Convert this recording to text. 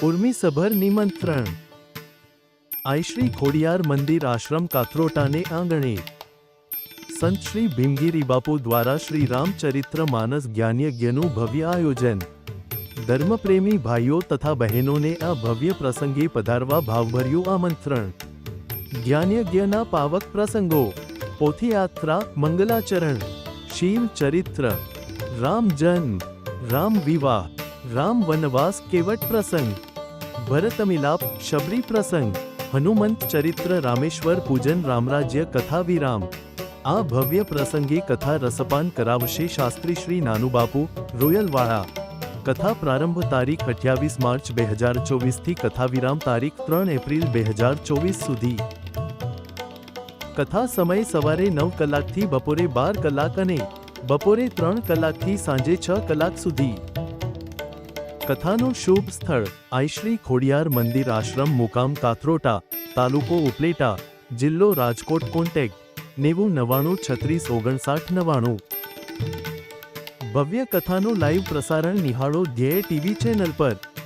ઉર્મિસભર નિમંત્રણ। આઈ શ્રી ખોડિયાર મંદિર આશ્રમ કાથરોટાને આંગણે સંત શ્રી ભીમગીરી બાપુ દ્વારા શ્રી રામચરિત્ર માનસ જ્ઞાનયજ્ઞનું ભવ્ય આયોજન। ધર્મપ્રેમી ભાઈઓ તથા બહેનોને આ ભવ્ય પ્રસંગે પધારવા ભાવભર્યું આમંત્રણ। જ્ઞાનયજ્ઞના પાવક પ્રસંગો, પોથીયાત્રા, મંગલાચરણ, શિવ ચરિત્ર, રામ જન્મ, રામ વિવાહ, રામ વનવાસ કેવટ પ્રસંગ, ભરતમિલાપ, શબરી પ્રસંગ, હનુમંત ચરિત્ર, રામેશ્વર પૂજન, રામરાજ્ય કથા વિરામ। આ ભવ્ય પ્રસંગે કથા રસપાન કરાવશે શાસ્ત્રી શ્રી નાનુબાપુ, રોયલવાળા। કથા પ્રારંભ તારીખ 28 માર્ચ 2024 થી કથા વિરામ તારીખ 3 એપ્રિલ 2024 સુધી। કથા સમય સવારે 9 કલાકથી બપોરે 12 કલાક અને બપોરે 3 કલાકથી સાંજે 6 કલાક સુધી। કથાનું શુભ સ્થળ આઈ શ્રી ખોડિયાર મંદિર આશ્રમ, મુકામ કાથરોટા, તાલુકો ઉપલેટા, જિલ્લો રાજકોટ। કોન્ટેક્ટ 9099365999। ભવ્ય કથાનું લાઈવ પ્રસારણ નિહાળો ધ્યેય ટીવી ચેનલ પર।